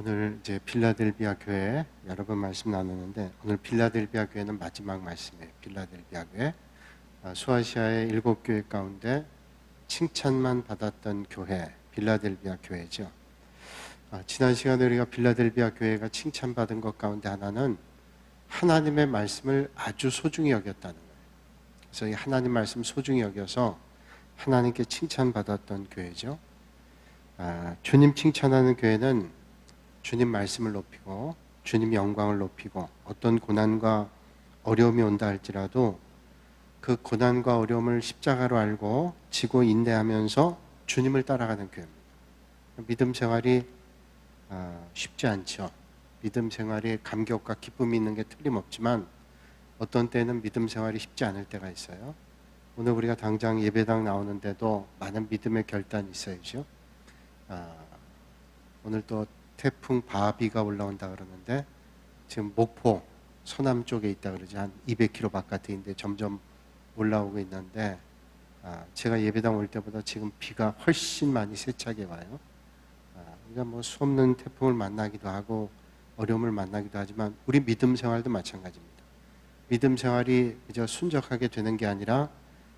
오늘 이제 빌라델비아 교회 여러 번 말씀 나누는데 오늘 빌라델비아 교회는 마지막 말씀이에요. 빌라델비아 교회 소아시아의 7교회 가운데 칭찬만 받았던 교회 빌라델비아 교회죠. 지난 시간에 우리가 빌라델비아 교회가 칭찬받은 것 가운데 하나는 하나님의 말씀을 아주 소중히 여겼다는 거예요. 그래서 이 하나님 말씀 소중히 여겨서 하나님께 칭찬받았던 교회죠. 주님 칭찬하는 교회는 주님 말씀을 높이고 주님 영광을 높이고 어떤 고난과 어려움이 온다 할지라도 그 고난과 어려움을 십자가로 알고 지고 인내하면서 주님을 따라가는 교회입니다. 믿음 생활이 쉽지 않죠. 믿음 생활에 감격과 기쁨이 있는 게 틀림없지만 어떤 때는 믿음 생활이 쉽지 않을 때가 있어요. 오늘 우리가 당장 예배당 나오는데도 많은 믿음의 결단이 있어야죠. 오늘 또 태풍 바비가 올라온다 그러는데 지금 목포 서남 쪽에 있다 그러지 한 200km 바깥에 있는데 점점 올라오고 있는데 제가 예배당 올 때보다 지금 비가 훨씬 많이 세차게 와요. 그러니까 뭐 수없는 태풍을 만나기도 하고 어려움을 만나기도 하지만 우리 믿음 생활도 마찬가지입니다. 믿음 생활이 그저 순적하게 되는 게 아니라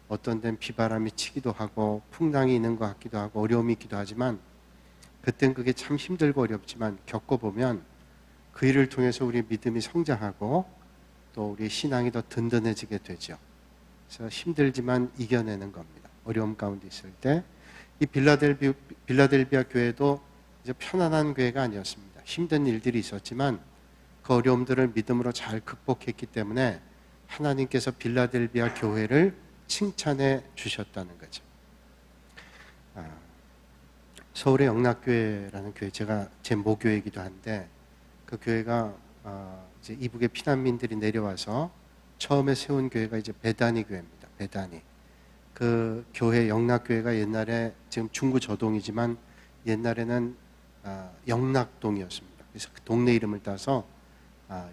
어떤 데는 비바람이 치기도 하고 풍랑이 있는 것 같기도 하고 어려움이 있기도 하지만 그땐 그게 참 힘들고 어렵지만 겪어보면 그 일을 통해서 우리 믿음이 성장하고 또 우리 신앙이 더 든든해지게 되죠. 그래서 힘들지만 이겨내는 겁니다. 어려움 가운데 있을 때. 이 빌라델비아 교회도 이제 편안한 교회가 아니었습니다. 힘든 일들이 있었지만 그 어려움들을 믿음으로 잘 극복했기 때문에 하나님께서 빌라델비아 교회를 칭찬해 주셨다는 거죠. 서울의 영락교회라는 교회, 제가 제 모교이기도 한데 그 교회가 이제 이북의 피난민들이 내려와서 처음에 세운 교회가 이제 베다니 교회입니다. 베다니. 그 교회 영락교회가 옛날에 지금 중구 저동이지만 옛날에는 영락동이었습니다. 그래서 그 동네 이름을 따서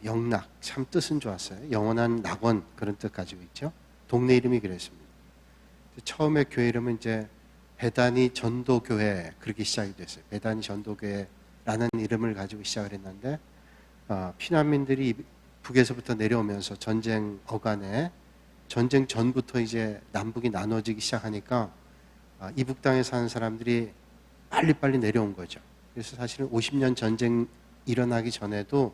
영락, 참 뜻은 좋았어요. 영원한 낙원 그런 뜻 가지고 있죠. 동네 이름이 그랬습니다. 처음에 교회 이름은 이제 베다니 전도교회 그렇게 시작이 됐어요. 베다니 전도교회라는 이름을 가지고 시작을 했는데 피난민들이 북에서부터 내려오면서 전쟁 어간에 전쟁 전부터 이제 남북이 나눠지기 시작하니까 이북 땅에 사는 사람들이 빨리빨리 내려온 거죠. 그래서 사실은 50년 전쟁 일어나기 전에도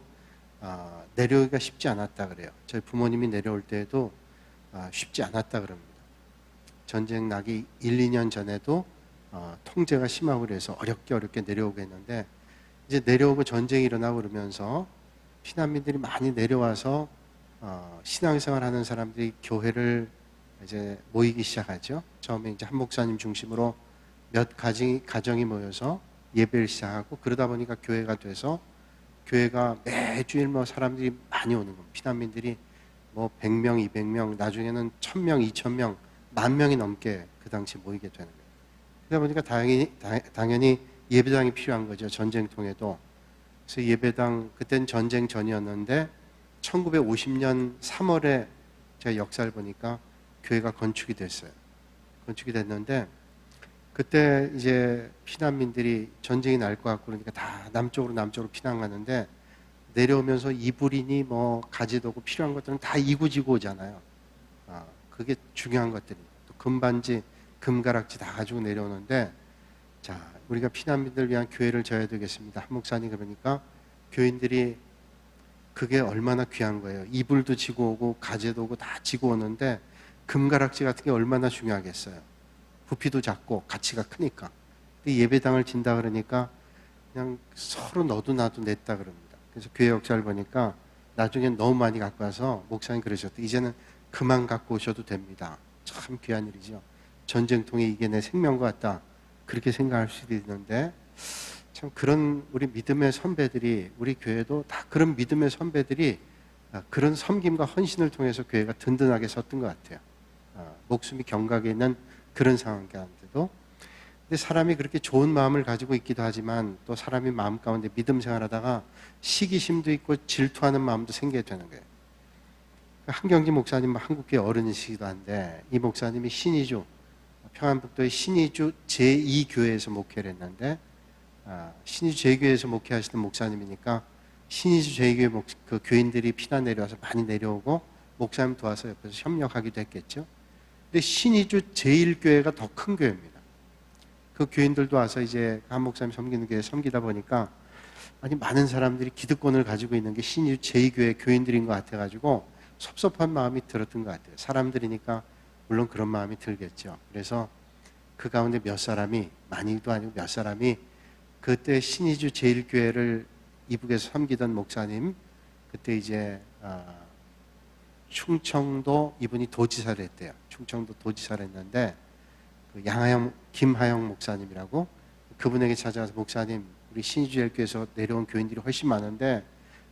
내려오기가 쉽지 않았다 그래요. 저희 부모님이 내려올 때에도 쉽지 않았다 그럽니다. 전쟁 나기 1, 2년 전에도 통제가 심하고 그래서 어렵게 내려오고 했는데 이제 내려오고 전쟁이 일어나고 그러면서 피난민들이 많이 내려와서 신앙생활 하는 사람들이 교회를 이제 모이기 시작하죠. 처음에 이제 한 목사님 중심으로 몇 가정이 모여서 예배를 시작하고 그러다 보니까 교회가 돼서 교회가 매주일 뭐 사람들이 많이 오는 겁니다. 피난민들이 뭐 100명, 200명, 나중에는 1000명, 2000명, 10,000명이 넘게 그 당시 모이게 되는 거예요. 그러다 보니까 당연히 예배당이 필요한 거죠. 전쟁통에도. 그래서 예배당, 그땐 전쟁 전이었는데 1950년 3월에 제가 역사를 보니까 교회가 건축이 됐어요. 건축이 됐는데 그때 이제 피난민들이 전쟁이 날 것 같고 그러니까 다 남쪽으로 피난 가는데 내려오면서 이불이니 뭐 가지도구 필요한 것들은 다 이고지고 오잖아요. 그게 중요한 것들이 또 금반지, 금가락지 다 가지고 내려오는데 자 우리가 피난민들을 위한 교회를 져야 되겠습니다. 한 목사님 그러니까 교인들이 그게 얼마나 귀한 거예요. 이불도 지고 오고 가재도구 다 지고 오는데 금가락지 같은 게 얼마나 중요하겠어요. 부피도 작고 가치가 크니까. 근데 예배당을 진다 그러니까 그냥 서로 너도 나도 냈다 그럽니다. 그래서 교회 역사를 보니까 나중엔 너무 많이 갖고 와서 목사님 그러셨대. 이제는 그만 갖고 오셔도 됩니다. 참 귀한 일이죠. 전쟁통에 이게 내 생명 같다. 그렇게 생각할 수도 있는데 참 그런 우리 믿음의 선배들이 우리 교회도 다 그런 믿음의 선배들이 그런 섬김과 헌신을 통해서 교회가 든든하게 섰던 것 같아요. 목숨이 경각에 있는 그런 상황 가운데도 근데 사람이 그렇게 좋은 마음을 가지고 있기도 하지만 또 사람이 마음 가운데 믿음 생활하다가 시기심도 있고 질투하는 마음도 생기게 되는 거예요. 한경지 목사님 한국교회 어른이시기도 한데 이 목사님이 신의주 평안북도의 신의주 제2교회에서 목회를 했는데 신의주 제2교회에서 목회하시던 목사님이니까 신의주 제2교회 그 교인들이 피난 내려와서 많이 내려오고 목사님 도와서 옆에서 협력하기도 했겠죠. 근데 신의주 제1교회가 더 큰 교회입니다. 그 교인들도 와서 이제 한 목사님 섬기는 교회 섬기다 보니까 아니 많은 사람들이 기득권을 가지고 있는 게 신의주 제2교회 교인들인 것 같아가지고 섭섭한 마음이 들었던 것 같아요. 사람들이니까 물론 그런 마음이 들겠죠. 그래서 그 가운데 몇 사람이, 많이도 아니고 몇 사람이 그때 신의주 제1교회를 이북에서 섬기던 목사님, 그때 이제 충청도, 이분이 도지사를 했대요. 충청도 도지사를 했는데 그 김하영 목사님이라고, 그분에게 찾아가서 목사님, 우리 신의주 제1교회에서 내려온 교인들이 훨씬 많은데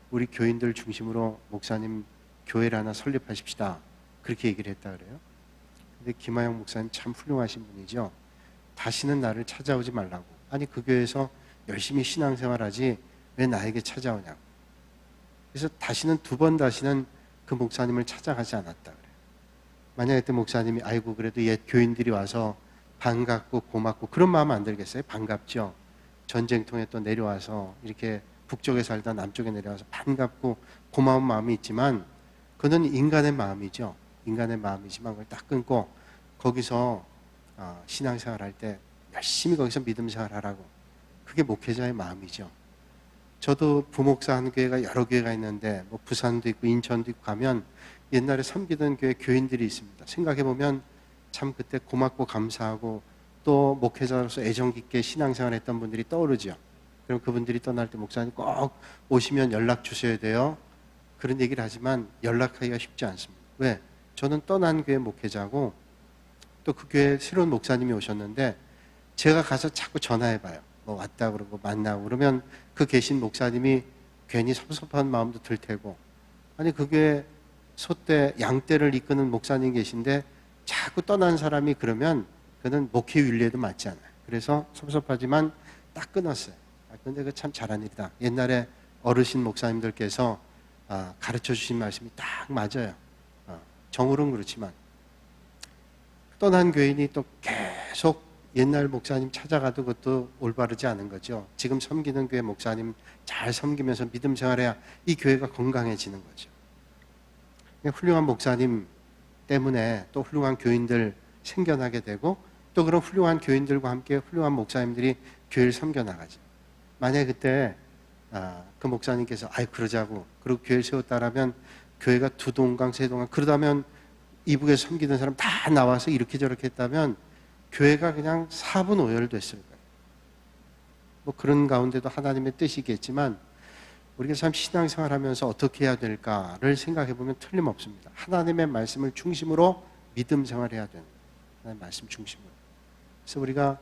우리 교인들 중심으로 목사님 교회를 하나 설립하십시다, 그렇게 얘기를 했다 그래요. 근데 김하영 목사님 참 훌륭하신 분이죠. 다시는 나를 찾아오지 말라고. 아니 그 교회에서 열심히 신앙생활하지 왜 나에게 찾아오냐고. 그래서 다시는 다시는 그 목사님을 찾아가지 않았다 그래요. 만약에 그때 목사님이 아이고 그래도 옛 교인들이 와서 반갑고 고맙고 그런 마음 안 들겠어요? 반갑죠. 전쟁통에 또 내려와서 이렇게 북쪽에 살다 남쪽에 내려와서 반갑고 고마운 마음이 있지만 그는 인간의 마음이죠. 인간의 마음이지만 그걸 딱 끊고 거기서 신앙생활 할 때 열심히 거기서 믿음생활 하라고. 그게 목회자의 마음이죠. 저도 부목사 한 교회가 여러 교회가 있는데 뭐 부산도 있고 인천도 있고 가면 옛날에 섬기던 교회 교인들이 있습니다. 생각해보면 참 그때 고맙고 감사하고 또 목회자로서 애정 깊게 신앙생활 했던 분들이 떠오르죠. 그럼 그분들이 떠날 때 목사님 꼭 오시면 연락 주셔야 돼요, 그런 얘기를 하지만 연락하기가 쉽지 않습니다. 왜? 저는 떠난 교회 목회자고 또 그 교회에 새로운 목사님이 오셨는데 제가 가서 자꾸 전화해봐요. 뭐 왔다 그러고 만나고 그러면 그 계신 목사님이 괜히 섭섭한 마음도 들 테고, 아니 그 교회 소떼 양떼를 이끄는 목사님 계신데 자꾸 떠난 사람이 그러면 그는 목회 윤리에도 맞지 않아요. 그래서 섭섭하지만 딱 끊었어요. 근데 그 참 잘한 일이다. 옛날에 어르신 목사님들께서 가르쳐 주신 말씀이 딱 맞아요. 정으로는 그렇지만 떠난 교인이 또 계속 옛날 목사님 찾아가도 그것도 올바르지 않은 거죠. 지금 섬기는 교회 목사님 잘 섬기면서 믿음 생활해야 이 교회가 건강해지는 거죠. 훌륭한 목사님 때문에 또 훌륭한 교인들 생겨나게 되고 또 그런 훌륭한 교인들과 함께 훌륭한 목사님들이 교회를 섬겨나가죠. 만약에 그때 그 목사님께서 그러자고 그리고 교회를 세웠다라면 교회가 2동강 3동강 그러다면 이북에서 섬기던 사람 다 나와서 이렇게 저렇게 했다면 교회가 그냥 사분오열됐을 거예요. 뭐 그런 가운데도 하나님의 뜻이겠지만 우리가 참 신앙생활하면서 어떻게 해야 될까를 생각해보면 틀림없습니다. 하나님의 말씀을 중심으로 믿음 생활해야 되는 거예요. 하나님의 말씀 중심으로. 그래서 우리가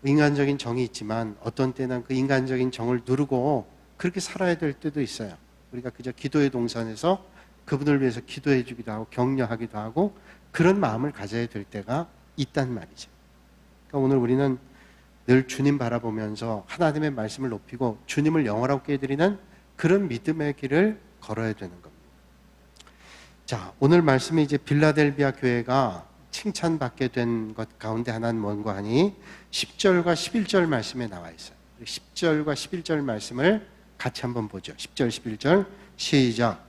인간적인 정이 있지만 어떤 때는 그 인간적인 정을 누르고 그렇게 살아야 될 때도 있어요. 우리가 그저 기도의 동산에서 그분을 위해서 기도해 주기도 하고 격려하기도 하고 그런 마음을 가져야 될 때가 있단 말이죠. 그러니까 오늘 우리는 늘 주님 바라보면서 하나님의 말씀을 높이고 주님을 영원하게 해드리는 그런 믿음의 길을 걸어야 되는 겁니다. 자, 오늘 말씀이 이제 빌라델비아 교회가 칭찬받게 된 것 가운데 하나는 뭔가 하니 10절과 11절 말씀에 나와 있어요. 10절과 11절 말씀을 같이 한번 보죠. 10절 11절 시작.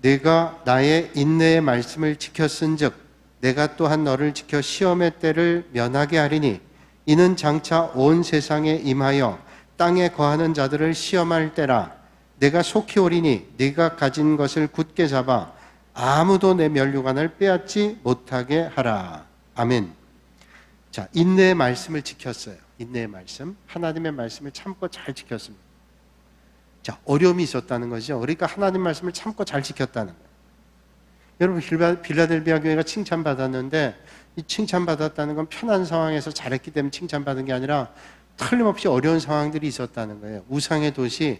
내가 나의 인내의 말씀을 지켰은즉 내가 또한 너를 지켜 시험의 때를 면하게 하리니 이는 장차 온 세상에 임하여 땅에 거하는 자들을 시험할 때라. 내가 속히 오리니 네가 가진 것을 굳게 잡아 아무도 내 면류관을 빼앗지 못하게 하라. 아멘. 자, 인내의 말씀을 지켰어요. 인내의 말씀, 하나님의 말씀을 참고 잘 지켰습니다. 자, 어려움이 있었다는 거죠. 그러니까 하나님 말씀을 참고 잘 지켰다는 거예요. 여러분, 빌라델비아 교회가 칭찬받았는데 이 칭찬받았다는 건 편한 상황에서 잘했기 때문에 칭찬받은 게 아니라 틀림없이 어려운 상황들이 있었다는 거예요. 우상의 도시,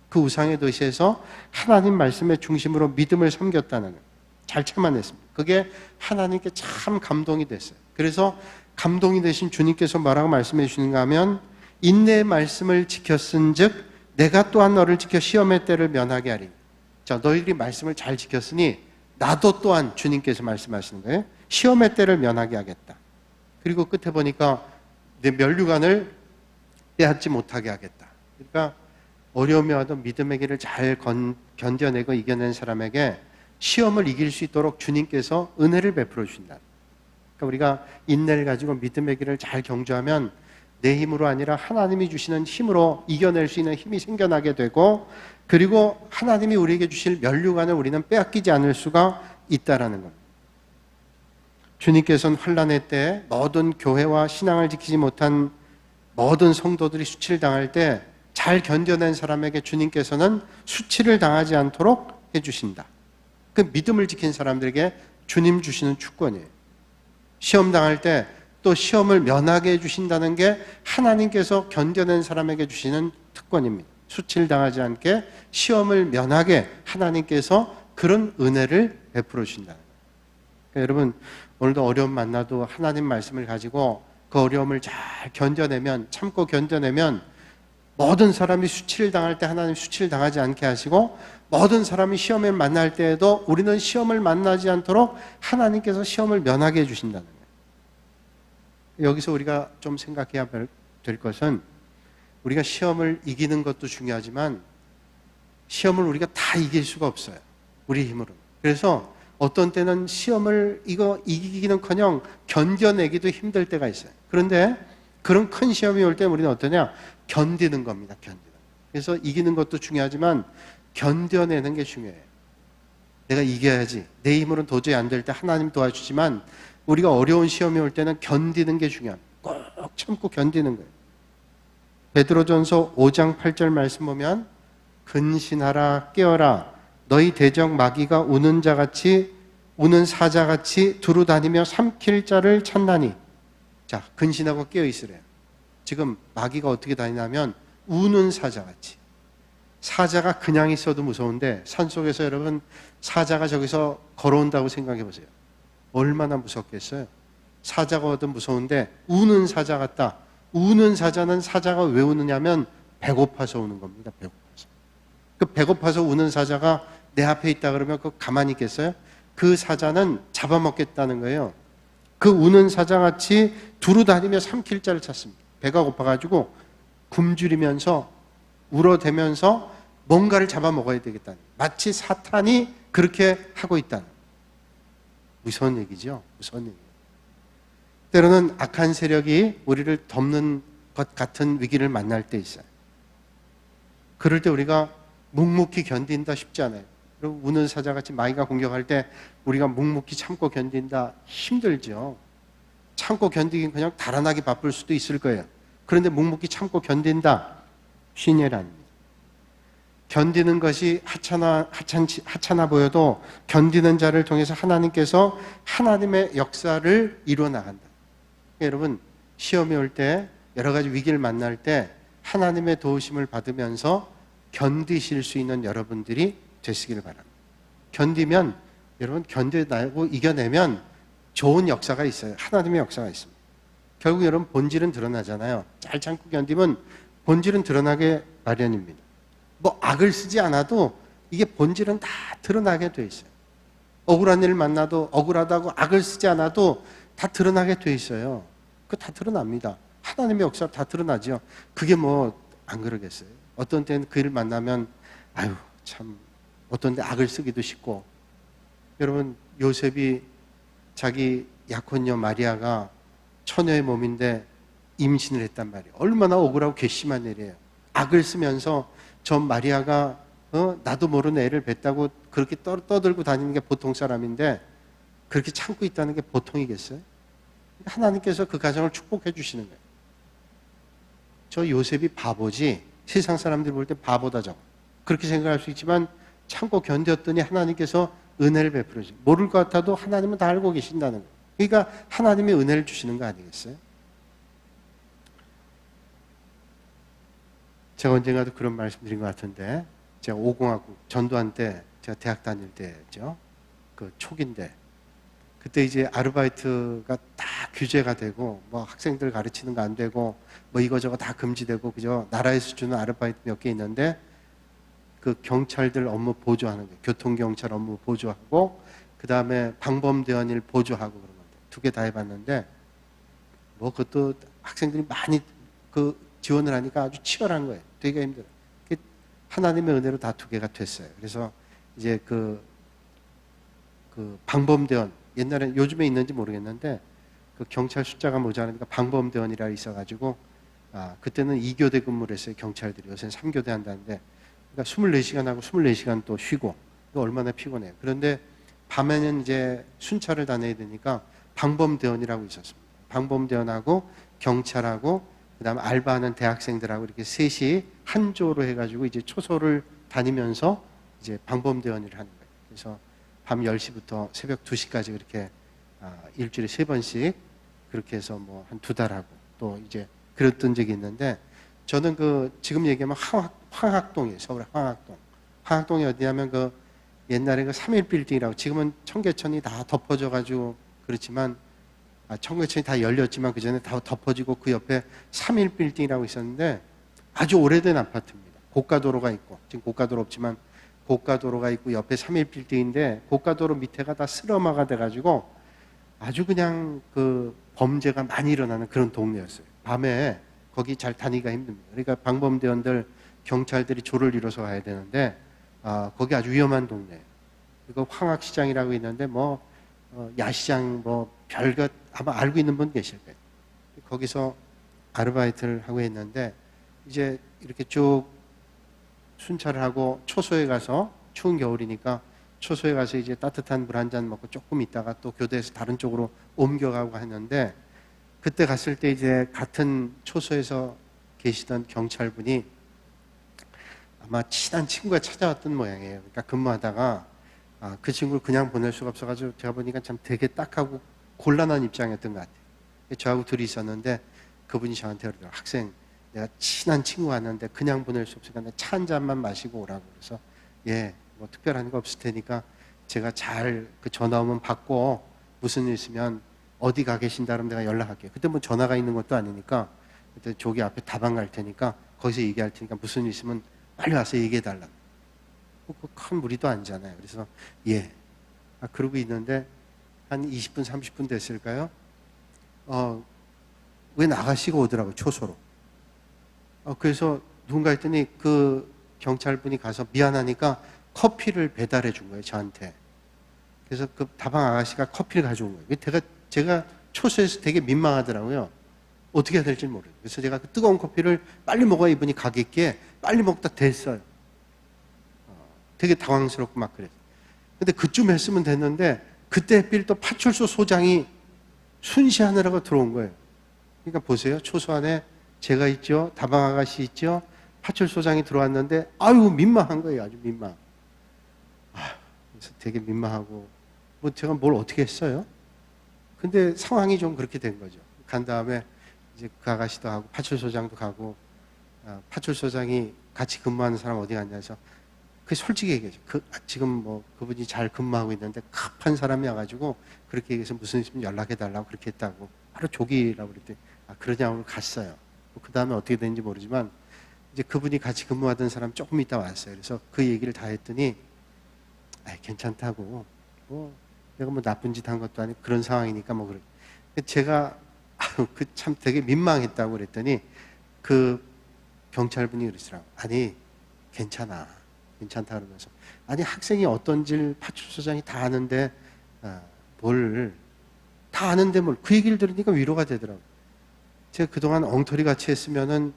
그 우상의 도시에서 하나님 말씀의 중심으로 믿음을 섬겼다는 거예요. 잘 참아냈습니다. 그게 하나님께 참 감동이 됐어요. 그래서 감동이 되신 주님께서 뭐라고 말씀해 주시는가 하면 인내의 말씀을 지켰은즉 내가 또한 너를 지켜 시험의 때를 면하게 하리니. 자, 너희들이 말씀을 잘 지켰으니 나도 또한 주님께서 말씀하시는 거예요. 시험의 때를 면하게 하겠다. 그리고 끝에 보니까 내 면류관을 빼앗지 못하게 하겠다. 그러니까 어려움이 와도 믿음의 길을 잘 견뎌내고 이겨낸 사람에게 시험을 이길 수 있도록 주님께서 은혜를 베풀어 주신다. 그러니까 우리가 인내를 가지고 믿음의 길을 잘 경주하면 내 힘으로 아니라 하나님이 주시는 힘으로 이겨낼 수 있는 힘이 생겨나게 되고, 그리고 하나님이 우리에게 주실 면류관을 우리는 빼앗기지 않을 수가 있다라는 겁니다. 주님께서는 환난의 때 모든 교회와 신앙을 지키지 못한 모든 성도들이 수치를 당할 때 잘 견뎌낸 사람에게 주님께서는 수치를 당하지 않도록 해주신다. 그 믿음을 지킨 사람들에게 주님 주시는 주권이에요. 시험 당할 때 또 시험을 면하게 해주신다는 게 하나님께서 견뎌낸 사람에게 주시는 특권입니다. 수치를 당하지 않게 시험을 면하게 하나님께서 그런 은혜를 베풀어 주신다. 그러니까 여러분, 오늘도 어려움 만나도 하나님 말씀을 가지고 그 어려움을 잘 견뎌내면, 참고 견뎌내면 모든 사람이 수치를 당할 때 하나님 수치를 당하지 않게 하시고, 모든 사람이 시험을 만날 때에도 우리는 시험을 만나지 않도록 하나님께서 시험을 면하게 해주신다는 거예요. 여기서 우리가 좀 생각해야 될 것은, 우리가 시험을 이기는 것도 중요하지만 시험을 우리가 다 이길 수가 없어요, 우리 힘으로. 그래서 어떤 때는 시험을 이기기는커녕 견뎌내기도 힘들 때가 있어요. 그런데 그런 큰 시험이 올 때 우리는 어떠냐? 견디는 겁니다. 견디는. 그래서 이기는 것도 중요하지만 견뎌내는 게 중요해요. 내가 이겨야지. 내 힘으로는 도저히 안 될 때 하나님 도와주지만 우리가 어려운 시험이 올 때는 견디는 게 중요합니다. 꼭 참고 견디는 거예요. 베드로전서 5장 8절 말씀 보면, 근신하라, 깨어라. 너희 대적 마귀가 우는 사자같이 두루 다니며 삼킬 자를 찾나니. 자, 근신하고 깨어 있으래요. 지금 마귀가 어떻게 다니냐면 우는 사자같이. 사자가 그냥 있어도 무서운데 산속에서 여러분 사자가 저기서 걸어온다고 생각해 보세요. 얼마나 무섭겠어요. 사자가 와도 무서운데 우는 사자 같다. 우는 사자는 사자가 왜 우느냐면 배고파서 우는 겁니다. 배고파서. 그 배고파서 우는 사자가 내 앞에 있다 그러면 그거 가만히 있겠어요? 그 사자는 잡아먹겠다는 거예요. 그 우는 사자같이 두루 다니며 삼킬 자를 찾습니다. 배가 고파가지고 굶주리면서 울어대면서 뭔가를 잡아먹어야 되겠다는, 마치 사탄이 그렇게 하고 있다는, 무서운 얘기죠. 무서운 얘기. 때로는 악한 세력이 우리를 덮는 것 같은 위기를 만날 때 있어요. 그럴 때 우리가 묵묵히 견딘다 쉽지 않아요. 그리고 우는 사자같이 마귀가 공격할 때 우리가 묵묵히 참고 견딘다 힘들죠. 참고 견디긴 그냥 달아나기 바쁠 수도 있을 거예요. 그런데 묵묵히 참고 견딘다, 쉬운 일 아닙니다. 견디는 것이 하찮아 보여도 견디는 자를 통해서 하나님께서 하나님의 역사를 이루어 나간다. 그러니까 여러분, 시험이 올 때, 여러 가지 위기를 만날 때 하나님의 도우심을 받으면서 견디실 수 있는 여러분들이 되시기를 바랍니다. 견디면, 여러분 견뎌내고 이겨내면 좋은 역사가 있어요. 하나님의 역사가 있습니다. 결국 여러분 본질은 드러나잖아요. 잘 참고 견디면 본질은 드러나게 마련입니다. 뭐 악을 쓰지 않아도 이게 본질은 다 드러나게 돼 있어요. 억울한 일을 만나도 억울하다고 악을 쓰지 않아도 다 드러나게 돼 있어요. 그거 다 드러납니다. 하나님의 역사 다 드러나죠. 그게 뭐 안 그러겠어요. 어떤 때는 그 일을 만나면 아유 참, 어떤 데 악을 쓰기도 쉽고. 여러분, 요셉이 자기 약혼녀 마리아가 처녀의 몸인데 임신을 했단 말이에요. 얼마나 억울하고 괘씸한 일이에요. 악을 쓰면서 저 마리아가 나도 모르는 애를 뱄다고 그렇게 떠들고 다니는 게 보통 사람인데 그렇게 참고 있다는 게 보통이겠어요? 하나님께서 그 가정을 축복해 주시는 거예요. 저 요셉이 바보지, 세상 사람들이 볼 때 바보다 저거, 그렇게 생각할 수 있지만 참고 견뎠더니 하나님께서 은혜를 베풀어 주시고, 모를 것 같아도 하나님은 다 알고 계신다는 거예요. 그러니까 하나님이 은혜를 주시는 거 아니겠어요? 제가 언젠가도 그런 말씀 드린 것 같은데, 제가 5공화국 전두환 때 제가 대학 다닐 때죠. 그 초기인데 그때 이제 아르바이트가 다 규제가 되고 뭐 학생들 가르치는 거 안 되고 뭐 이거저거 다 금지되고 그저 나라에서 주는 아르바이트 몇 개 있는데 그 경찰들 업무 보조하는 거, 교통경찰 업무 보조하고 그 다음에 방범대원 일 보조하고 그런 건데 2개 다 해봤는데 뭐 그것도 학생들이 많이 그 지원을 하니까 아주 치열한 거예요. 되게 힘들어요. 하나님의 은혜로 다 2개가 됐어요. 그래서 이제 그 방범대원, 옛날에 요즘에 있는지 모르겠는데 그 경찰 숫자가 모자라니까 방범대원이라 있어가지고 그때는 2교대 근무를 했어요. 경찰들이. 요새는 3교대 한다는데 그러니까 24시간 하고 24시간 또 쉬고 이거 얼마나 피곤해요. 그런데 밤에는 이제 순찰을 다녀야 되니까 방범대원이라고 있었습니다. 방범대원하고 경찰하고 그다음에 알바하는 대학생들하고 이렇게 셋이 한 조로 해가지고 이제 초소를 다니면서 이제 방범대원을 하는 거예요. 그래서 밤 10시부터 새벽 2시까지 그렇게 일주일에 3번씩 그렇게 해서 뭐 한 2달 하고 또 이제 그랬던 적이 있는데 저는 지금 얘기하면 황학동이에요. 서울의 황학동. 황학동이 어디냐면 옛날에 3일 빌딩이라고 지금은 청계천이 다 덮어져가지고 그렇지만 청계천이 다 열렸지만 그 전에 다 덮어지고 그 옆에 3일 빌딩이라고 있었는데 아주 오래된 아파트입니다. 고가도로가 있고 지금 고가도로 없지만 고가도로가 있고 옆에 3일 빌딩인데 고가도로 밑에가 다 쓰러마가 돼가지고 아주 그냥 범죄가 많이 일어나는 그런 동네였어요. 밤에 거기 잘 다니기가 힘듭니다. 그러니까 방범대원들 경찰들이 조를 이뤄서 가야 되는데 거기 아주 위험한 동네예요. 그리고 황학시장이라고 있는데 야시장 별것 아마 알고 있는 분 계실 거예요. 거기서 아르바이트를 하고 있는데 이제 이렇게 쭉 순찰을 하고 초소에 가서 추운 겨울이니까 초소에 가서 이제 따뜻한 물 한 잔 먹고 조금 있다가 또 교대에서 다른 쪽으로 옮겨가고 했는데 그때 갔을 때 이제 같은 초소에서 계시던 경찰분이 아마 친한 친구가 찾아왔던 모양이에요. 그러니까 근무하다가 그 친구를 그냥 보낼 수가 없어가지고 제가 보니까 참 되게 딱하고 곤란한 입장이었던 것 같아요. 저하고 둘이 있었는데 그분이 저한테 그러더라고요. 학생, 내가 친한 친구 왔는데 그냥 보낼 수 없으니까 차 한 잔만 마시고 오라고. 그래서 뭐 특별한 거 없을 테니까 제가 잘 전화 오면 받고 무슨 일 있으면 어디 가 계신다 그러면 내가 연락할게요. 그때 뭐 전화가 있는 것도 아니니까 그때 저기 앞에 다방 갈 테니까 거기서 얘기할 테니까 무슨 일 있으면 빨리 와서 얘기해 달라고. 큰 무리도 아니잖아요. 그래서 그러고 있는데 한 20분 30분 됐을까요? 왜 나가시고 오더라고요. 초소로. 그래서 누군가 했더니 그 경찰분이 가서 미안하니까 커피를 배달해 준 거예요. 저한테. 그래서 그 다방 아가씨가 커피를 가져온 거예요. 제가 초소에서 되게 민망하더라고요. 어떻게 해야 될지 모르겠어요. 그래서 제가 그 뜨거운 커피를 빨리 먹어야 이분이 가겠기에 빨리 먹다 됐어요. 되게 당황스럽고 막 그랬어요. 근데 그쯤 했으면 됐는데 그때 하필 또 파출소 소장이 순시하느라고 들어온 거예요. 그러니까 보세요. 초소 안에 제가 있죠. 다방 아가씨 있죠. 파출소장이 들어왔는데 아유 민망한 거예요. 아주 민망. 그래서 되게 민망하고 제가 뭘 어떻게 했어요? 근데 상황이 좀 그렇게 된 거죠. 간 다음에 이제 그 아가씨도 하고 파출소장도 가고 파출소장이 같이 근무하는 사람 어디 갔냐 해서 솔직히 얘기하죠. 지금 그분이 잘 근무하고 있는데 급한 사람이 와가지고 그렇게 얘기해서 무슨 일 있으면 연락해 달라고 그렇게 했다고 바로 조기라고 그랬더니 그러냐고 갔어요. 그 다음에 어떻게 됐는지 모르지만 이제 그분이 같이 근무하던 사람 조금 있다 왔어요. 그래서 그 얘기를 다 했더니 괜찮다고 내가 나쁜 짓 한 것도 아니고 그런 상황이니까 그래. 제가 참 되게 민망했다고 그랬더니 그 경찰분이 그러시더라고요. 아니 괜찮다 그러면서 학생이 어떤지 파출소장이 다 아는데 다 아는데 그 얘기를 들으니까 위로가 되더라고요. 제가 그동안 엉터리 같이 했으면은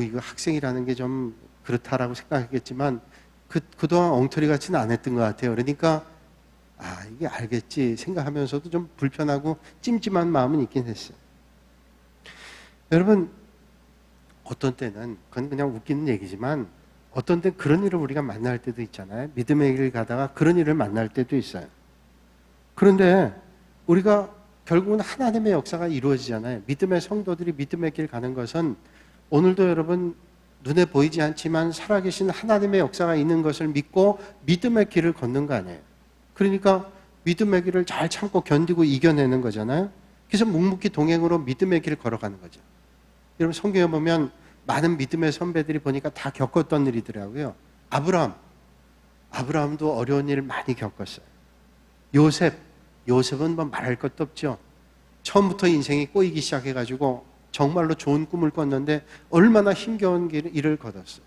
이거 학생이라는 게 좀 그렇다라고 생각했겠지만 그동안 엉터리 같이는 안 했던 것 같아요. 그러니까 이게 알겠지 생각하면서도 좀 불편하고 찜찜한 마음은 있긴 했어요. 여러분 어떤 때는 그건 그냥 웃기는 얘기지만 어떤 때 그런 일을 우리가 만날 때도 있잖아요. 믿음의 길 가다가 그런 일을 만날 때도 있어요. 그런데 우리가 결국은 하나님의 역사가 이루어지잖아요. 믿음의 성도들이 믿음의 길 가는 것은 오늘도 여러분 눈에 보이지 않지만 살아계신 하나님의 역사가 있는 것을 믿고 믿음의 길을 걷는 거 아니에요. 그러니까 믿음의 길을 잘 참고 견디고 이겨내는 거잖아요. 그래서 묵묵히 동행으로 믿음의 길을 걸어가는 거죠. 여러분 성경에 보면 많은 믿음의 선배들이 보니까 다 겪었던 일이더라고요. 아브라함도 어려운 일을 많이 겪었어요. 요셉은 말할 것도 없죠. 처음부터 인생이 꼬이기 시작해가지고 정말로 좋은 꿈을 꿨는데 얼마나 힘겨운 일을 거뒀어.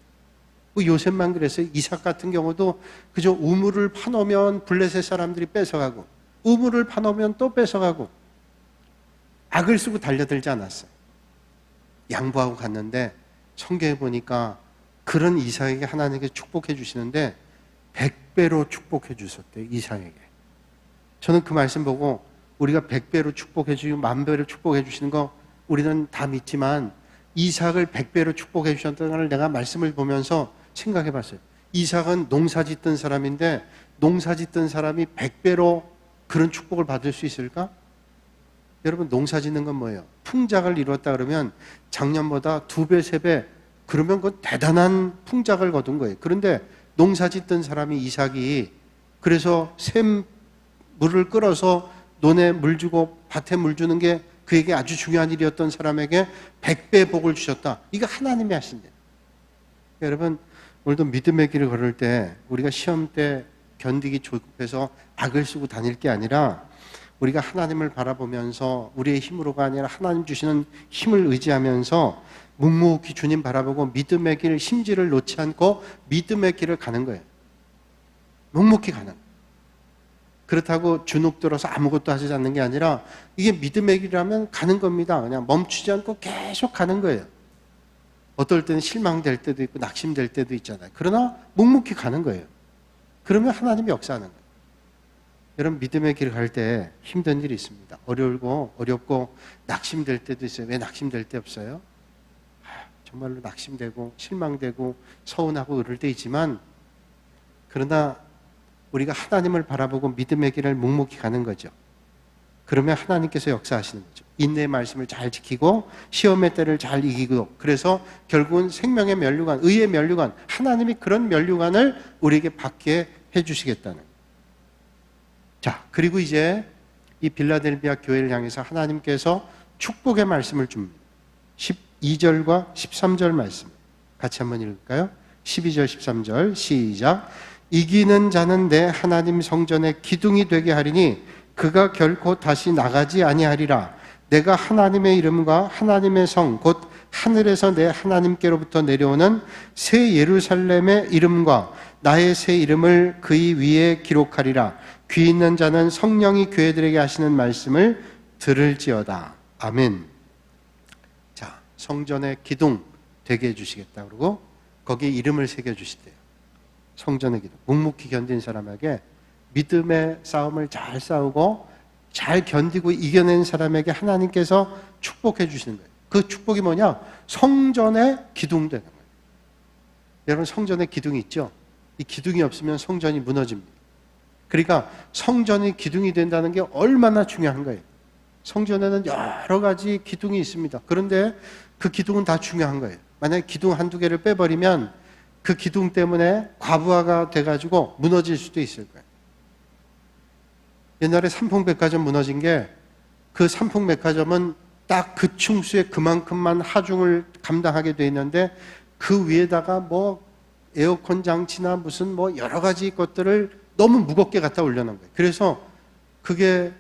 요셉만 그랬어요. 이삭 같은 경우도 그저 우물을 파놓으면 블레셋 사람들이 뺏어가고 우물을 파놓으면 또 뺏어가고 악을 쓰고 달려들지 않았어요. 양보하고 갔는데 성경에 보니까 그런 이삭에게 하나님께 축복해 주시는데 100배로 축복해 주셨대요. 이삭에게. 저는 그 말씀 보고 우리가 100배로 축복해 주시고 10,000배로 축복해 주시는 거 우리는 다 믿지만 이삭을 100배로 축복해 주셨다는 걸 내가 말씀을 보면서 생각해 봤어요. 이삭은 농사 짓던 사람인데 농사 짓던 사람이 100배로 그런 축복을 받을 수 있을까? 여러분, 농사 짓는 건 뭐예요? 풍작을 이뤘다 그러면 작년보다 2배, 3배, 그러면 그건 대단한 풍작을 거둔 거예요. 그런데 농사 짓던 사람이 이삭이 그래서 물을 끌어서 논에 물 주고 밭에 물 주는 게 그에게 아주 중요한 일이었던 사람에게 100배 복을 주셨다. 이거 하나님이 하신 일. 여러분, 오늘도 믿음의 길을 걸을 때 우리가 시험 때 견디기 조급해서 악을 쓰고 다닐 게 아니라 우리가 하나님을 바라보면서 우리의 힘으로가 아니라 하나님 주시는 힘을 의지하면서 묵묵히 주님 바라보고 믿음의 길, 심지를 놓지 않고 믿음의 길을 가는 거예요. 묵묵히 가는. 그렇다고 주눅 들어서 아무것도 하지 않는 게 아니라 이게 믿음의 길이라면 가는 겁니다. 그냥 멈추지 않고 계속 가는 거예요. 어떨 때는 실망될 때도 있고 낙심될 때도 있잖아요. 그러나 묵묵히 가는 거예요. 그러면 하나님이 역사하는 거예요. 여러분, 믿음의 길을 갈 때 힘든 일이 있습니다. 어렵고 낙심될 때도 있어요. 왜 낙심될 때 없어요? 정말로 낙심되고 실망되고 서운하고 그럴 때 있지만 그러나 우리가 하나님을 바라보고 믿음의 길을 묵묵히 가는 거죠. 그러면 하나님께서 역사하시는 거죠. 인내의 말씀을 잘 지키고 시험의 때를 잘 이기고 그래서 결국은 생명의 면류관, 의의 면류관, 하나님이 그런 면류관을 우리에게 받게 해주시겠다는 거예요. 자, 그리고 이제 이 빌라델비아 교회를 향해서 하나님께서 축복의 말씀을 줍니다. 12절과 13절 말씀 같이 한번 읽을까요? 12절 13절 시작. 이기는 자는 내 하나님 성전의 기둥이 되게 하리니 그가 결코 다시 나가지 아니하리라. 내가 하나님의 이름과 하나님의 성 곧 하늘에서 내 하나님께로부터 내려오는 새 예루살렘의 이름과 나의 새 이름을 그의 위에 기록하리라. 귀 있는 자는 성령이 교회들에게 하시는 말씀을 들을지어다. 아멘. 자, 성전의 기둥 되게 해주시겠다. 그러고 거기에 이름을 새겨주시대요. 성전의 기둥. 묵묵히 견딘 사람에게 믿음의 싸움을 잘 싸우고 잘 견디고 이겨낸 사람에게 하나님께서 축복해 주시는 거예요. 그 축복이 뭐냐? 성전의 기둥 되는 거예요. 여러분, 성전의 기둥이 있죠? 이 기둥이 없으면 성전이 무너집니다. 그러니까 성전이 기둥이 된다는 게 얼마나 중요한 거예요. 성전에는 여러 가지 기둥이 있습니다. 그런데 그 기둥은 다 중요한 거예요. 만약에 기둥 한두 개를 빼버리면 그 기둥 때문에 과부하가 돼가지고 무너질 수도 있을 거예요. 옛날에 삼풍백화점 무너진 게 그 삼풍백화점은 딱 그 층수에 그만큼만 하중을 감당하게 돼 있는데 그 위에다가 뭐 에어컨 장치나 무슨 뭐 여러 가지 것들을 너무 무겁게 갖다 올려놓은 거예요. 그래서 그게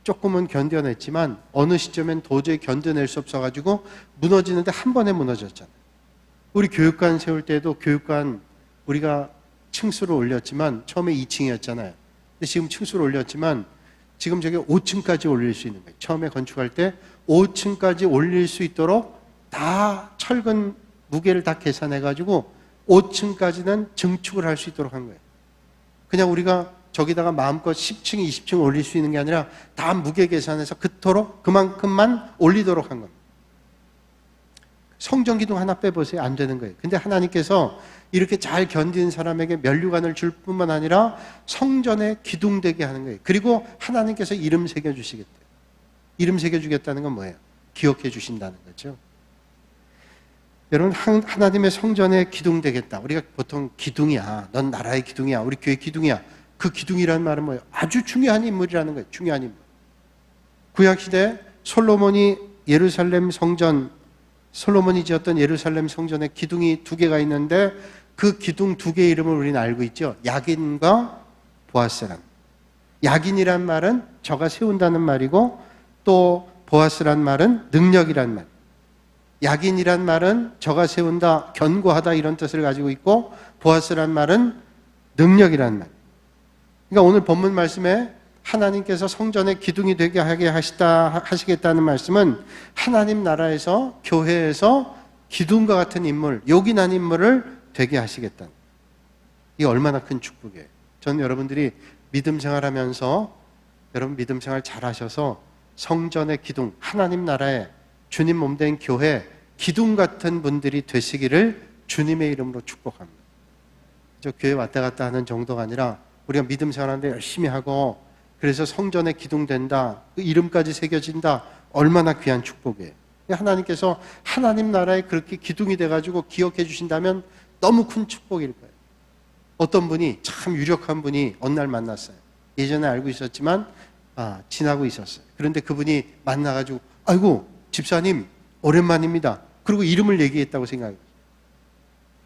조금은 견뎌냈지만 어느 시점엔 도저히 견뎌낼 수 없어가지고 무너지는데 한 번에 무너졌잖아요. 우리 교육관 세울 때도 교육관 우리가 층수를 올렸지만 처음에 2층이었잖아요. 근데 지금 층수를 올렸지만 지금 저게 5층까지 올릴 수 있는 거예요. 처음에 건축할 때 5층까지 올릴 수 있도록 다 철근 무게를 다 계산해가지고 5층까지는 증축을 할 수 있도록 한 거예요. 그냥 우리가 저기다가 마음껏 10층, 20층 올릴 수 있는 게 아니라 다 무게 계산해서 그토록 그만큼만 올리도록 한 겁니다. 성전 기둥 하나 빼보세요. 안 되는 거예요. 근데 하나님께서 이렇게 잘 견디는 사람에게 면류관을 줄 뿐만 아니라 성전에 기둥 되게 하는 거예요. 그리고 하나님께서 이름 새겨주시겠대요. 이름 새겨주겠다는 건 뭐예요? 기억해 주신다는 거죠. 여러분, 하나님의 성전에 기둥 되겠다. 우리가 보통 기둥이야. 넌 나라의 기둥이야. 우리 교회 기둥이야. 그 기둥이라는 말은 뭐예요? 아주 중요한 인물이라는 거예요. 중요한 인물. 구약시대 솔로몬이 예루살렘 성전, 솔로몬이 지었던 예루살렘 성전에 기둥이 2개가 있는데 그 기둥 2개의 이름을 우리는 알고 있죠. 야긴과 보아스란. 야긴이란 말은 저가 세운다는 말이고 또 보아스란 말은 능력이란 말. 야긴이란 말은 저가 세운다, 견고하다 이런 뜻을 가지고 있고 보아스란 말은 능력이란 말. 그러니까 오늘 본문 말씀에 하나님께서 성전의 기둥이 되게 하게 하시겠다는 말씀은 하나님 나라에서 교회에서 기둥과 같은 인물, 요긴한 인물을 되게 하시겠다는, 이게 얼마나 큰 축복이에요. 저는 여러분들이 믿음 생활하면서 여러분 믿음 생활 잘하셔서 성전의 기둥, 하나님 나라에 주님 몸된 교회 기둥 같은 분들이 되시기를 주님의 이름으로 축복합니다. 저 교회 왔다 갔다 하는 정도가 아니라 우리가 믿음 생활하는데 열심히 하고 그래서 성전의 기둥 된다, 그 이름까지 새겨진다, 얼마나 귀한 축복이에요. 하나님께서 하나님 나라에 그렇게 기둥이 돼가지고 기억해 주신다면 너무 큰 축복일 거예요. 어떤 분이 참 유력한 분이 어느 날 만났어요. 예전에 알고 있었지만 지나고 있었어요. 그런데 그분이 만나가지고 아이고 집사님 오랜만입니다. 그리고 이름을 얘기했다고 생각해요.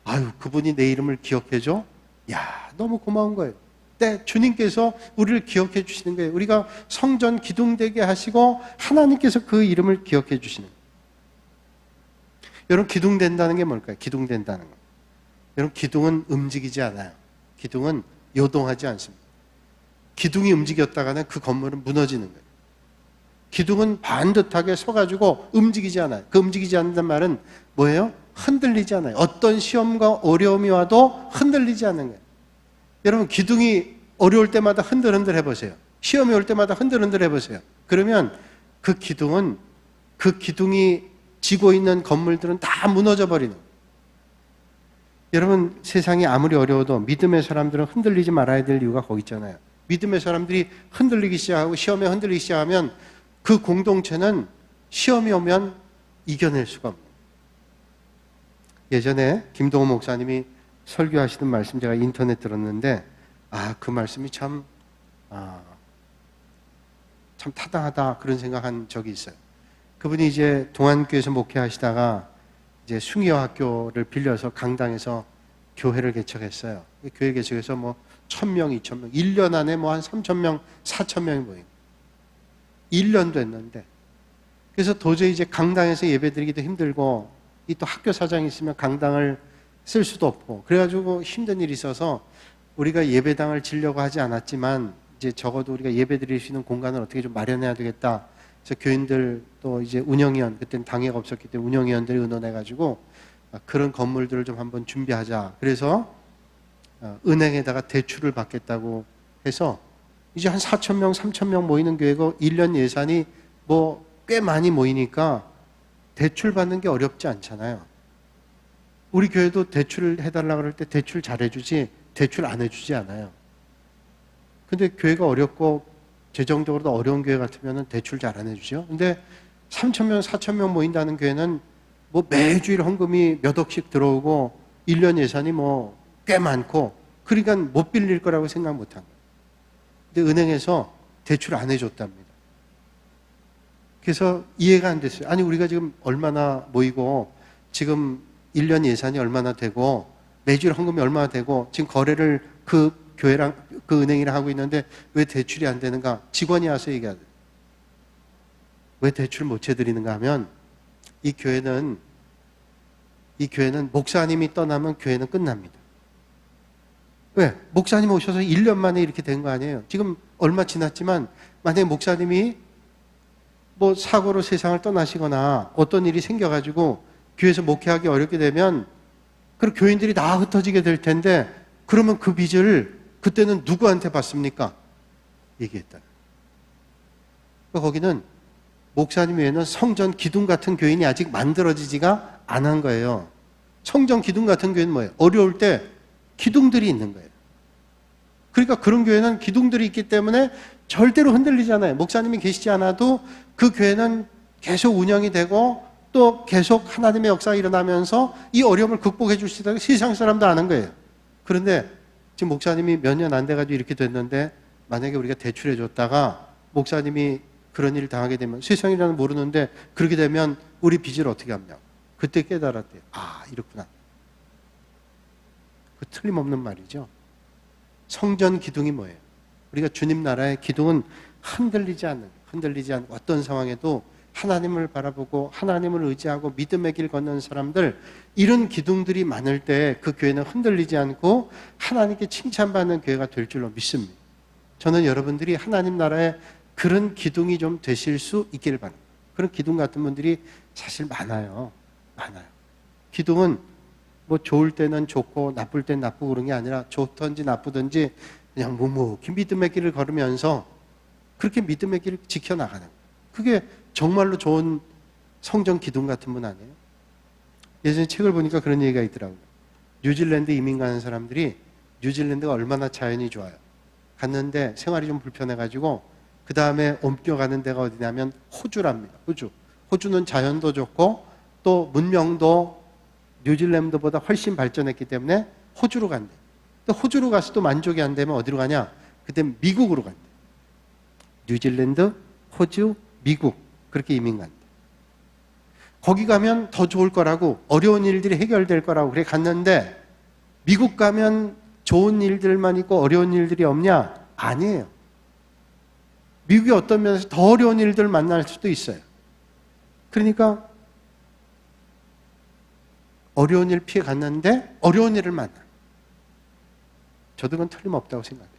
아유 그분이 내 이름을 기억해줘? 야 너무 고마운 거예요. 네, 주님께서 우리를 기억해 주시는 거예요. 우리가 성전 기둥되게 하시고 하나님께서 그 이름을 기억해 주시는 거예요. 여러분 기둥된다는 게 뭘까요? 기둥된다는 거. 여러분 기둥은 움직이지 않아요. 기둥은 요동하지 않습니다. 기둥이 움직였다가는 그 건물은 무너지는 거예요. 기둥은 반듯하게 서가지고 움직이지 않아요. 그 움직이지 않는다는 말은 뭐예요? 흔들리지 않아요. 어떤 시험과 어려움이 와도 흔들리지 않는 거예요. 여러분 기둥이 어려울 때마다 흔들흔들 해보세요. 시험이 올 때마다 흔들흔들 해보세요. 그러면 그 기둥이 지고 있는 건물들은 다 무너져 버리는 거예요. 여러분 세상이 아무리 어려워도 믿음의 사람들은 흔들리지 말아야 될 이유가 거기 있잖아요. 믿음의 사람들이 흔들리기 시작하고 시험에 흔들리기 시작하면 그 공동체는 시험이 오면 이겨낼 수가 없는 거예요. 예전에 김동호 목사님이 설교하시는 말씀 제가 인터넷 들었는데 그 말씀이 참 타당하다 그런 생각한 적이 있어요. 그분이 이제 동안교회에서 목회하시다가 이제 숭이어 학교를 빌려서 강당에서 교회를 개척했어요. 교회 개척해서 뭐 1000명, 2000명, 1년 안에 뭐 한 3000명, 4000명이 모이고 1년도 했는데 그래서 도저히 이제 강당에서 예배드리기도 힘들고 이 또 학교 사장이 있으면 강당을 쓸 수도 없고 그래가지고 힘든 일이 있어서 우리가 예배당을 지려고 하지 않았지만 이제 적어도 우리가 예배드릴 수 있는 공간을 어떻게 좀 마련해야 되겠다. 그래서 교인들 또 이제 운영위원, 그때는 당회가 없었기 때문에 운영위원들이 의논해가지고 그런 건물들을 좀 한번 준비하자. 그래서 은행에다가 대출을 받겠다고 해서 이제 한 4,000명, 3,000명 모이는 교회가 1년 예산이 뭐 꽤 많이 모이니까 대출 받는 게 어렵지 않잖아요. 우리 교회도 대출을 해달라고 그럴 때 대출 잘해주지 대출 안 해주지 않아요. 근데 교회가 어렵고 재정적으로도 어려운 교회 같으면 대출 잘 안 해주죠. 근데 3,000명, 4,000명 모인다는 교회는 뭐 매주일 헌금이 몇 억씩 들어오고 1년 예산이 뭐 꽤 많고 그러니까 못 빌릴 거라고 생각 못 한 거예요. 근데 은행에서 대출 안 해줬답니다. 그래서 이해가 안 됐어요. 아니 우리가 지금 얼마나 모이고 지금 1년 예산이 얼마나 되고 매주일 헌금이 얼마나 되고 지금 거래를 그 교회랑 그 은행이랑 하고 있는데 왜 대출이 안 되는가? 직원이 와서 얘기하더라고요. 왜 대출 못 해드리는가 하면 이 교회는 목사님이 떠나면 교회는 끝납니다. 왜? 목사님 오셔서 1년 만에 이렇게 된 거 아니에요. 지금 얼마 지났지만 만약에 목사님이 뭐 사고로 세상을 떠나시거나 어떤 일이 생겨가지고 교회에서 목회하기 어렵게 되면 그럼 교인들이 다 흩어지게 될 텐데 그러면 그 빚을 그때는 누구한테 받습니까? 얘기했다. 거기는 목사님 외에는 성전 기둥 같은 교인이 아직 만들어지지가 않은 거예요. 성전 기둥 같은 교회는 뭐예요? 어려울 때 기둥들이 있는 거예요. 그러니까 그런 교회는 기둥들이 있기 때문에 절대로 흔들리지 않아요. 목사님이 계시지 않아도 그 교회는 계속 운영이 되고 또 계속 하나님의 역사가 일어나면서 이 어려움을 극복해 주시다가 세상 사람도 아는 거예요. 그런데 지금 목사님이 몇 년 안 돼가지고 이렇게 됐는데 만약에 우리가 대출해 줬다가 목사님이 그런 일을 당하게 되면 세상이라는 모르는데 그렇게 되면 우리 빚을 어떻게 합니까? 그때 깨달았대요. 이렇구나. 그 틀림없는 말이죠. 성전 기둥이 뭐예요? 우리가 주님 나라의 기둥은 흔들리지 않는 어떤 상황에도 하나님을 바라보고 하나님을 의지하고 믿음의 길 걷는 사람들, 이런 기둥들이 많을 때 그 교회는 흔들리지 않고 하나님께 칭찬받는 교회가 될 줄로 믿습니다. 저는 여러분들이 하나님 나라에 그런 기둥이 좀 되실 수 있기를 바랍니다. 그런 기둥 같은 분들이 사실 많아요. 기둥은 뭐 좋을 때는 좋고 나쁠 때는 나쁘고 그런 게 아니라 좋든지 나쁘든지 그냥 묵묵히 믿음의 길을 걸으면서 그렇게 믿음의 길을 지켜나가는 거예요. 그게 정말로 좋은 성전 기둥 같은 분 아니에요? 예전에 책을 보니까 그런 얘기가 있더라고요. 뉴질랜드 이민 가는 사람들이 뉴질랜드가 얼마나 자연이 좋아요. 갔는데 생활이 좀 불편해가지고 그 다음에 옮겨가는 데가 어디냐면 호주랍니다. 호주는 자연도 좋고 또 문명도 뉴질랜드보다 훨씬 발전했기 때문에 호주로 간대. 또 호주로 가서도 만족이 안 되면 어디로 가냐? 그때 미국으로 간대. 뉴질랜드, 호주, 미국 그렇게 이민 간대. 거기 가면 더 좋을 거라고, 어려운 일들이 해결될 거라고 그래 갔는데 미국 가면 좋은 일들만 있고 어려운 일들이 없냐? 아니에요. 미국이 어떤 면에서 더 어려운 일들을 만날 수도 있어요. 그러니까 어려운 일 피해 갔는데 어려운 일을 만나. 저도 그건 틀림없다고 생각해요.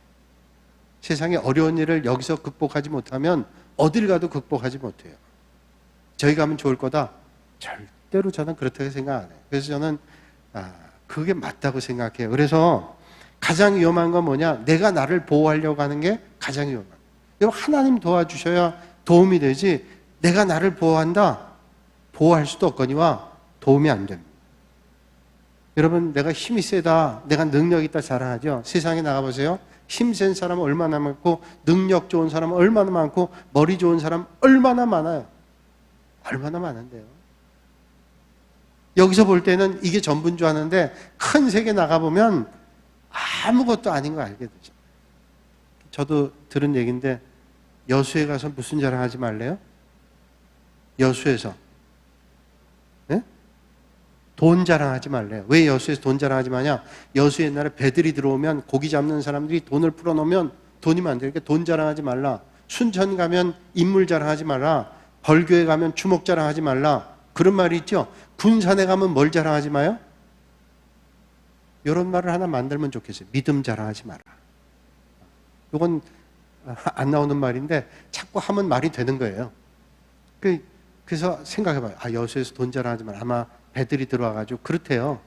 세상에 어려운 일을 여기서 극복하지 못하면 어딜 가도 극복하지 못해요. 저희 가면 좋을 거다? 절대로 저는 그렇다고 생각 안 해요. 그래서 저는 그게 맞다고 생각해요. 그래서 가장 위험한 건 뭐냐? 내가 나를 보호하려고 하는 게 가장 위험한 거예요. 여러분, 하나님 도와주셔야 도움이 되지, 내가 나를 보호한다? 보호할 수도 없거니와 도움이 안 됩니다. 여러분, 내가 힘이 세다, 내가 능력 있다 자랑하죠. 세상에 나가보세요. 힘센 사람 얼마나 많고, 능력 좋은 사람 얼마나 많고, 머리 좋은 사람 얼마나 많아요. 얼마나 많은데요. 여기서 볼 때는 이게 전부인 줄 아는데 큰 세계 나가보면 아무것도 아닌 거 알게 되죠. 저도 들은 얘기인데 여수에 가서 무슨 자랑하지 말래요? 여수에서 돈 자랑하지 말래요. 왜 여수에서 돈 자랑하지 마냐? 여수 옛날에 배들이 들어오면 고기 잡는 사람들이 돈을 풀어놓으면 돈이 많으니까 돈 자랑하지 말라. 순천 가면 인물 자랑하지 말라. 벌교에 가면 주목 자랑하지 말라. 그런 말이 있죠. 군산에 가면 뭘 자랑하지 마요? 이런 말을 하나 만들면 좋겠어요. 믿음 자랑하지 마라. 이건 안 나오는 말인데 자꾸 하면 말이 되는 거예요. 그래서 생각해봐요. 여수에서 돈 자랑하지 마라. 아마 배들이 들어와가지고 그렇대요.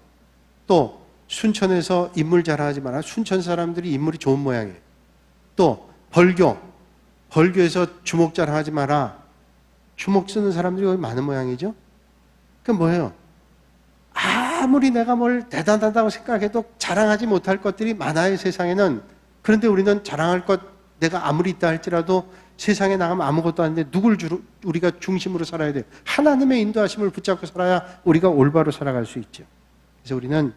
또 순천에서 인물 자랑하지 마라. 순천 사람들이 인물이 좋은 모양이에요. 또 벌교에서 주목 자랑하지 마라. 주목 쓰는 사람들이 거기 많은 모양이죠. 그게 뭐예요? 아무리 내가 뭘 대단하다고 생각해도 자랑하지 못할 것들이 많아요, 세상에는. 그런데 우리는 자랑할 것, 내가 아무리 있다 할지라도 세상에 나가면 아무것도 아닌데 누굴 우리가 중심으로 살아야 돼요? 하나님의 인도하심을 붙잡고 살아야 우리가 올바로 살아갈 수 있죠. 그래서 우리는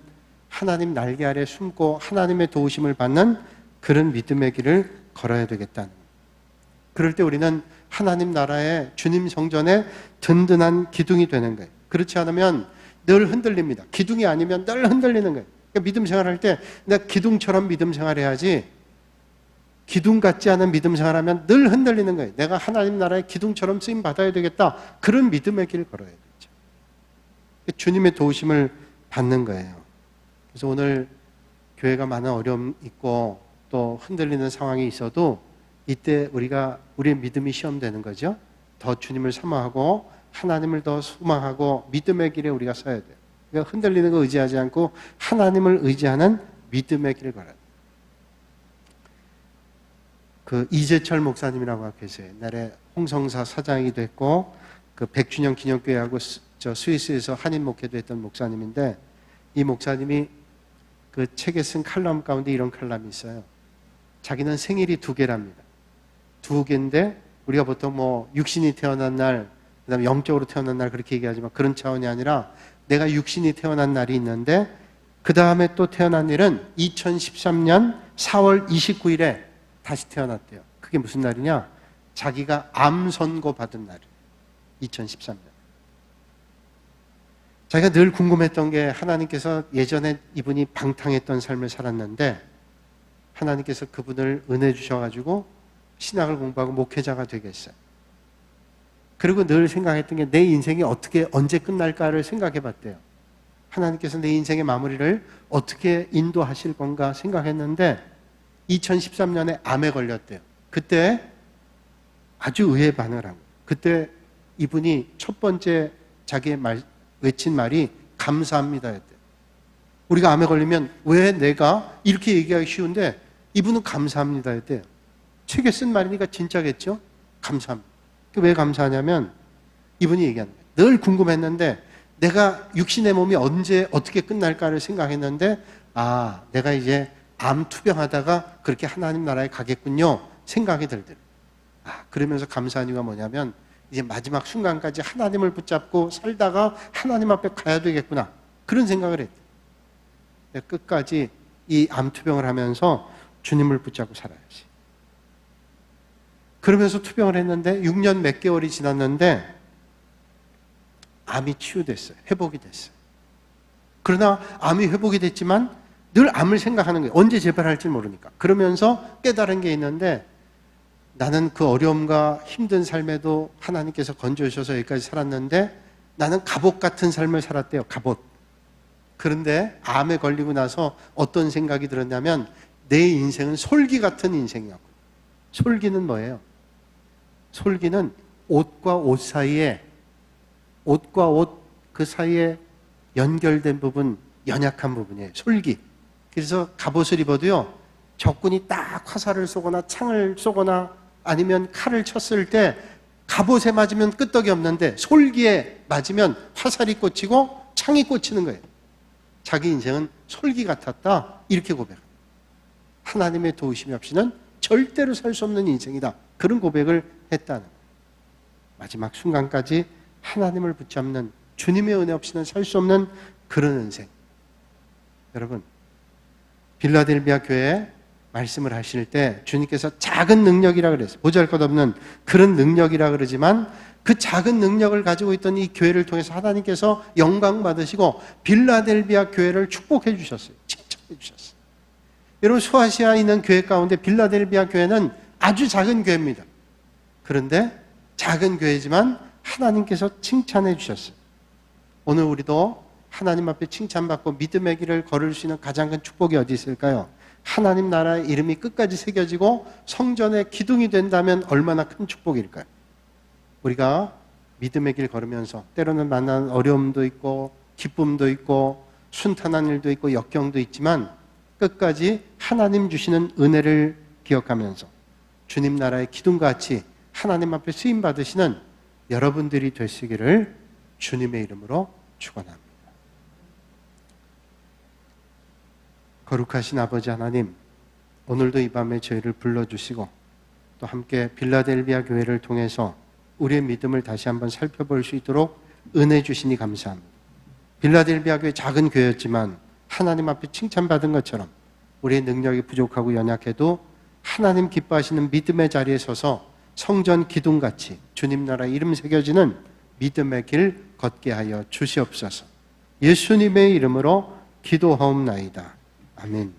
하나님 날개 아래 숨고 하나님의 도우심을 받는 그런 믿음의 길을 걸어야 되겠다는 거예요. 그럴 때 우리는 하나님 나라의 주님 성전에 든든한 기둥이 되는 거예요. 그렇지 않으면 늘 흔들립니다. 기둥이 아니면 늘 흔들리는 거예요. 그러니까 믿음 생활할 때 내가 기둥처럼 믿음 생활해야지, 기둥 같지 않은 믿음 생활하면 늘 흔들리는 거예요. 내가 하나님 나라의 기둥처럼 쓰임 받아야 되겠다. 그런 믿음의 길을 걸어야 되죠. 주님의 도우심을 받는 거예요. 그래서 오늘 교회가 많은 어려움 있고 또 흔들리는 상황이 있어도 이때 우리의 믿음이 시험되는 거죠. 더 주님을 사모하고 하나님을 더 소망하고 믿음의 길에 우리가 서야 돼요. 그러니까 흔들리는 거 의지하지 않고 하나님을 의지하는 믿음의 길을 걸어야 돼요. 그 이재철 목사님이라고 계세요. 옛날에 홍성사 사장이기도 했고 그 100주년 기념교회하고 스위스에서 한인 목회도 했던 목사님인데, 이 목사님이 그 책에 쓴 칼럼 가운데 이런 칼럼이 있어요. 자기는 생일이 2개랍니다. 2개인데 우리가 보통 뭐 육신이 태어난 날, 그 다음에 영적으로 태어난 날 그렇게 얘기하지만 그런 차원이 아니라 내가 육신이 태어난 날이 있는데 그 다음에 또 태어난 일은 2013년 4월 29일에 다시 태어났대요. 그게 무슨 날이냐? 자기가 암 선고 받은 날이에요. 2013년. 자기가 늘 궁금했던 게, 하나님께서 예전에 이분이 방탕했던 삶을 살았는데 하나님께서 그분을 은혜 주셔가지고 신학을 공부하고 목회자가 되게 했어요. 그리고 늘 생각했던 게 내 인생이 어떻게 언제 끝날까를 생각해 봤대요. 하나님께서 내 인생의 마무리를 어떻게 인도하실 건가 생각했는데 2013년에 암에 걸렸대요. 그때 아주 의외의 반응을 한 거예요. 그때 이분이 첫 번째 자기의 외친 말이 감사합니다였대요. 우리가 암에 걸리면 왜 내가 이렇게 얘기하기 쉬운데 이분은 감사합니다였대요. 책에 쓴 말이니까 진짜겠죠? 감사합니다. 왜 감사하냐면 이분이 얘기하는 거예요. 늘 궁금했는데 내가 육신의 몸이 언제 어떻게 끝날까를 생각했는데 내가 이제 암 투병하다가 그렇게 하나님 나라에 가겠군요 생각이 들더라고요. 그러면서 감사한 이유가 뭐냐면 이제 마지막 순간까지 하나님을 붙잡고 살다가 하나님 앞에 가야 되겠구나 그런 생각을 했대요. 끝까지 이 암 투병을 하면서 주님을 붙잡고 살아야지. 그러면서 투병을 했는데 6년 몇 개월이 지났는데 암이 치유됐어요. 회복이 됐어요. 그러나 암이 회복이 됐지만 늘 암을 생각하는 거예요. 언제 재발할지 모르니까. 그러면서 깨달은 게 있는데 나는 그 어려움과 힘든 삶에도 하나님께서 건져주셔서 여기까지 살았는데 나는 갑옷 같은 삶을 살았대요. 갑옷. 그런데 암에 걸리고 나서 어떤 생각이 들었냐면 내 인생은 솔기 같은 인생이었고. 솔기는 뭐예요? 솔기는 옷과 옷 사이에 옷과 옷 그 사이에 연결된 부분, 연약한 부분이에요. 솔기. 그래서 갑옷을 입어도요, 적군이 딱 화살을 쏘거나 창을 쏘거나 아니면 칼을 쳤을 때 갑옷에 맞으면 끄떡이 없는데 솔기에 맞으면 화살이 꽂히고 창이 꽂히는 거예요. 자기 인생은 솔기 같았다. 이렇게 고백합니다. 하나님의 도우심이 없이는 절대로 살 수 없는 인생이다. 그런 고백을 했다는 거예요. 마지막 순간까지 하나님을 붙잡는 주님의 은혜 없이는 살 수 없는 그런 인생. 여러분, 빌라델비아 교회에 말씀을 하실 때 주님께서 작은 능력이라 그랬어요. 보잘것없는 그런 능력이라 그러지만 그 작은 능력을 가지고 있던 이 교회를 통해서 하나님께서 영광 받으시고 빌라델비아 교회를 축복해 주셨어요. 칭찬해 주셨어요. 여러분, 소아시아에 있는 교회 가운데 빌라델비아 교회는 아주 작은 교회입니다. 그런데 작은 교회지만 하나님께서 칭찬해 주셨어요. 오늘 우리도 하나님 앞에 칭찬받고 믿음의 길을 걸을 수 있는 가장 큰 축복이 어디 있을까요? 하나님 나라의 이름이 끝까지 새겨지고 성전의 기둥이 된다면 얼마나 큰 축복일까요? 우리가 믿음의 길 걸으면서 때로는 만나는 어려움도 있고 기쁨도 있고 순탄한 일도 있고 역경도 있지만 끝까지 하나님 주시는 은혜를 기억하면서 주님 나라의 기둥같이 하나님 앞에 쓰임 받으시는 여러분들이 되시기를 주님의 이름으로 축원합니다. 거룩하신 아버지 하나님, 오늘도 이 밤에 저희를 불러주시고 또 함께 빌라델비아 교회를 통해서 우리의 믿음을 다시 한번 살펴볼 수 있도록 은혜 주시니 감사합니다. 빌라델비아 교회 작은 교회였지만 하나님 앞에 칭찬받은 것처럼 우리의 능력이 부족하고 연약해도 하나님 기뻐하시는 믿음의 자리에 서서 성전 기둥같이 주님 나라 이름 새겨지는 믿음의 길 걷게 하여 주시옵소서. 예수님의 이름으로 기도하옵나이다. 아멘.